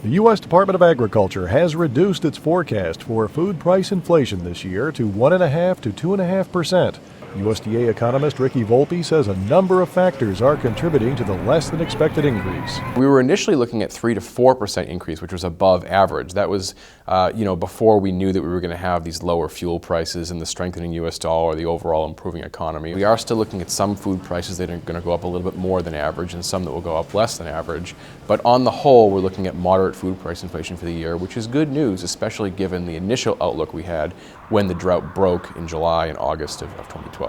The U.S. Department of Agriculture has reduced its forecast for food price inflation this year to 1.5% to 2.5%. USDA economist Ricky Volpe says a number of factors are contributing to the less than expected increase. We were initially looking at 3 to 4% increase, which was above average. That was, before we knew that we were going to have these lower fuel prices and the strengthening U.S. dollar, the overall improving economy. We are still looking at some food prices that are going to go up a little bit more than average and some that will go up less than average. But on the whole, we're looking at moderate food price inflation for the year, which is good news, especially given the initial outlook we had when the drought broke in July and August of 2012.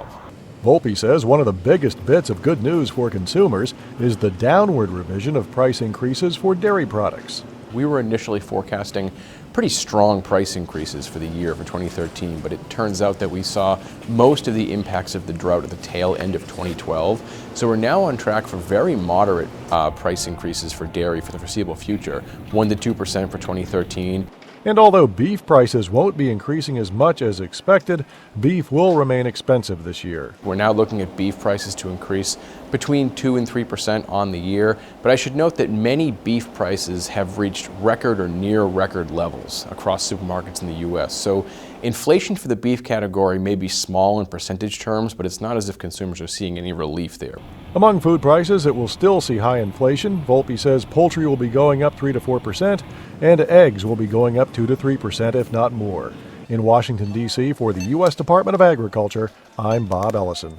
Volpe says one of the biggest bits of good news for consumers is the downward revision of price increases for dairy products. We were initially forecasting pretty strong price increases for the year for 2013, but it turns out that we saw most of the impacts of the drought at the tail end of 2012. So we're now on track for very moderate price increases for dairy for the foreseeable future, 1 to 2% for 2013. And although beef prices won't be increasing as much as expected, beef will remain expensive this year. We're now looking at beef prices to increase between 2 and 3% on the year, but I should note that many beef prices have reached record or near record levels across supermarkets in the U.S. So inflation for the beef category may be small in percentage terms, but it's not as if consumers are seeing any relief there. Among food prices that will still see high inflation, Volpe says poultry will be going up 3 to 4%, and eggs will be going up 2 to 3%, if not more. In Washington, D.C., for the U.S. Department of Agriculture, I'm Bob Ellison.